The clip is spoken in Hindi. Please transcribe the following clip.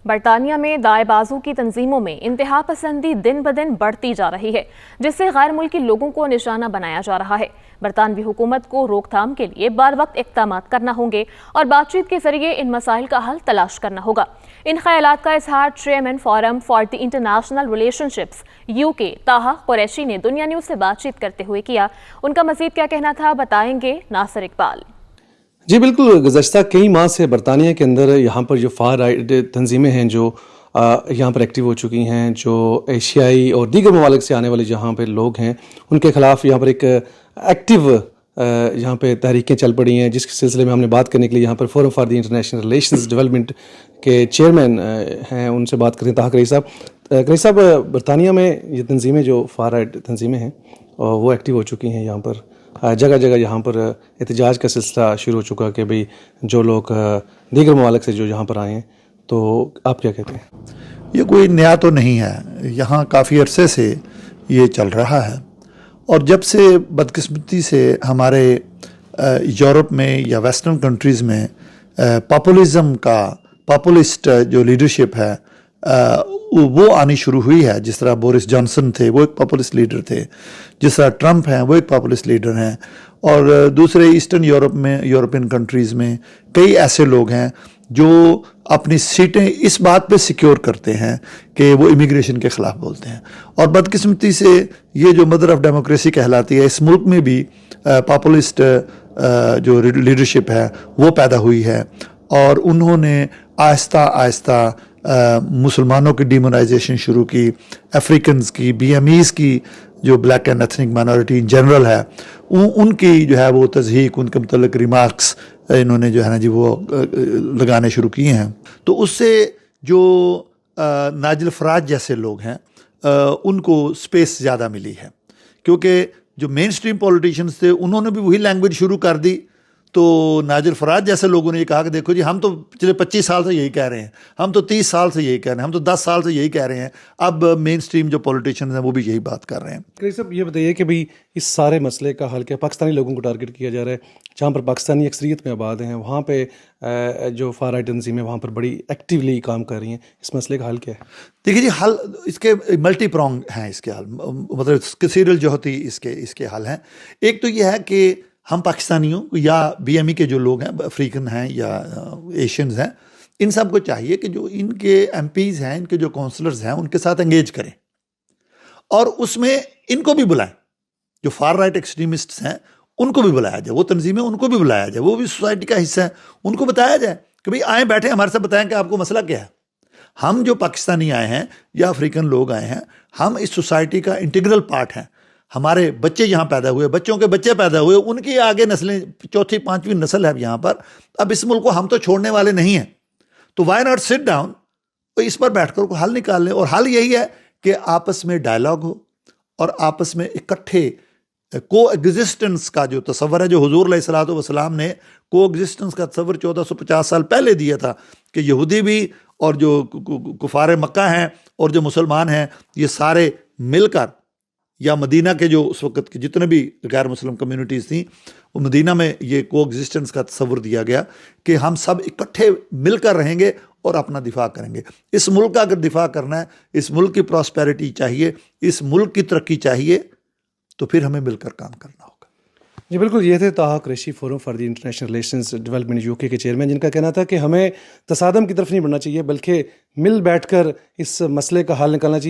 बरतानिया में दाएं बाजू की तंजीमों में इंतहा पसंदी दिन ब दिन बढ़ती जा रही है, जिससे गैर मुल्की लोगों को निशाना बनाया जा रहा है। बरतानवी हुकूमत को रोकथाम के लिए बार वक्त इक़दाम करना होंगे और बातचीत के जरिए इन मसाइल का हल तलाश करना होगा। इन ख्यालात का इजहार chairman forum for the international relationships UK ताहा कुरैशी ने दुनिया न्यूज़ से बातचीत करते हुए किया। उनका मजीद क्या कहना था, बताएंगे नासिर इकबाल। जी बिल्कुल, गुज़श्ता कई माह से बरतानिया के अंदर यहाँ पर जो फार राइट तंजीमें हैं जो यहाँ पर एक्टिव हो चुकी हैं, जो एशियाई और दीगर ममालिक से आने वाले जहाँ पे लोग हैं उनके ख़िलाफ़ यहाँ पर एक एक्टिव यहाँ पे तहरीकें चल पड़ी हैं, जिसके सिलसिले में हमने बात करने के लिए यहाँ पर forum for the international relations development के चेयरमैन हैं, उनसे बात करें ताहा कुरैशी साहब। कुरैशी साहब, बरतानिया में ये तंजीमें जो फार राइट तंजीमें हैं वो एक्टिव हो चुकी हैं, यहाँ पर जगह जगह यहाँ पर एहतजाज का सिलसिला शुरू हो चुका कि भाई जो लोग दीगर ममालिक से जो यहाँ पर आए हैं, तो आप क्या कहते हैं? ये कोई नया तो नहीं है, यहाँ काफ़ी अरसे से ये चल रहा है। और जब से बदकिस्मती से हमारे यूरोप में या वेस्टर्न कंट्रीज़ में पॉपुलिस्ट जो लीडरशिप है वो आनी शुरू हुई है, जिस तरह बोरिस जॉनसन थे वो एक पॉपुलिस्ट लीडर थे, जिस तरह ट्रंप हैं वो एक पॉपुलिस्ट लीडर हैं, और दूसरे ईस्टर्न यूरोप में यूरोपियन कंट्रीज़ में कई ऐसे लोग हैं जो अपनी सीटें इस बात पे सिक्योर करते हैं कि वो इमिग्रेशन के ख़िलाफ़ बोलते हैं। और बदकिस्मती से ये जो मदर ऑफ़ डेमोक्रेसी कहलाती है, इस मुल्क में भी पॉपुलिस्ट जो लीडरशिप है वो पैदा हुई है, और उन्होंने आहिस्ता आहिस्ता मुसलमानों की डिमोनाइजेशन शुरू की, अफ्रीकन्स की, BMEs की जो black and ethnic minority in general है उनकी जो है वो तज़हीक, उनके मुतल्लिक़ रिमार्क्स इन्होंने जो है ना जी वो लगाने शुरू किए हैं। तो उससे जो नाजिल फराज जैसे लोग हैं उनको स्पेस ज़्यादा मिली है, क्योंकि जो मेन स्ट्रीम पॉलिटिशियंस थे उन्होंने भी वही लैंग्वेज शुरू कर दी। तो नाजिल फराज जैसे लोगों ने ये कहा कि देखो जी, हम तो पिछले 25 साल से यही कह रहे हैं, हम तो 30 साल से यही कह रहे हैं, हम तो 10 साल से यही कह रहे हैं, अब मेन स्ट्रीम जो पॉलिटिशियंस हैं वो भी यही बात कर रहे हैं। कुरैशी साहब, ये बताइए कि भाई इस सारे मसले का हल क्या पाकिस्तानी लोगों को टारगेट किया जा रहा है, जहाँ पर पाकिस्तानी अक्सरियत में आबाद हैं, वहाँ पे जो फार राइट तंजीमें वहाँ पर बड़ी एक्टिवली काम कर रही हैं, इस मसले का हल क्या है? देखिए जी, हल इसके मल्टी प्रॉन्ग हैं, इसके हल मतलब सीरियल जो होती इसके हल हैं। एक तो ये है कि हम पाकिस्तानियों या BME के जो लोग हैं, अफ्रीकन हैं या एशियंस हैं, इन सब को चाहिए कि जो इनके MPs हैं, इनके जो काउंसलर्स हैं, उनके साथ एंगेज करें और उसमें इनको भी बुलाएं। जो फार राइट एक्सट्रीमिस्ट्स हैं उनको भी बुलाया जाए, वो तंजीमें उनको भी बुलाया जाए, वो भी सोसाइटी का हिस्सा है, उनको बताया जाए कि भाई आए बैठे हमारे साथ बताएं कि आपको मसला क्या है। हम जो पाकिस्तानी आए हैं या अफ्रीकन लोग आए हैं, हम इस सोसाइटी का इंटीग्रल पार्ट हैं। हमारे बच्चे यहाँ पैदा हुए, बच्चों के बच्चे पैदा हुए, उनकी आगे नस्लें, चौथी पांचवी नस्ल है यहाँ पर। अब इस मुल्क को हम तो छोड़ने वाले नहीं हैं, तो वाई नॉट सिट डाउन, तो इस पर बैठकर को हल निकाल लें। और हल यही है कि आपस में डायलॉग हो और आपस में इकट्ठे को एग्जिस्टेंस का जो तस्वर है, जो हुजूर अलैहिस्सलातु वस्सलाम ने को एग्जिस्टेंस का तस्वर 1450 साल पहले दिया था कि यहूदी भी और जो कुफार मक्का हैं और जो मुसलमान हैं, ये सारे मिलकर, या मदीना के जो उस वक़्त के जितने भी गैर मुस्लिम कम्युनिटीज़ थी, वो मदीना में ये को एग्जिस्टेंस का तस्वर दिया गया कि हम सब इकट्ठे मिलकर रहेंगे और अपना दिफा करेंगे। इस मुल्क का अगर दिफा करना है, इस मुल्क की प्रॉस्पेरिटी चाहिए, इस मुल्क की तरक्की चाहिए, तो फिर हमें मिलकर काम करना होगा। जी बिल्कुल, ये थे ताहा Qureshi, forum for the international relations development UK के चेयरमैन, जिनका कहना था कि हमें तसादम की तरफ नहीं बढ़ना चाहिए, बल्कि मिल बैठकर इस मसले का हल निकालना चाहिए।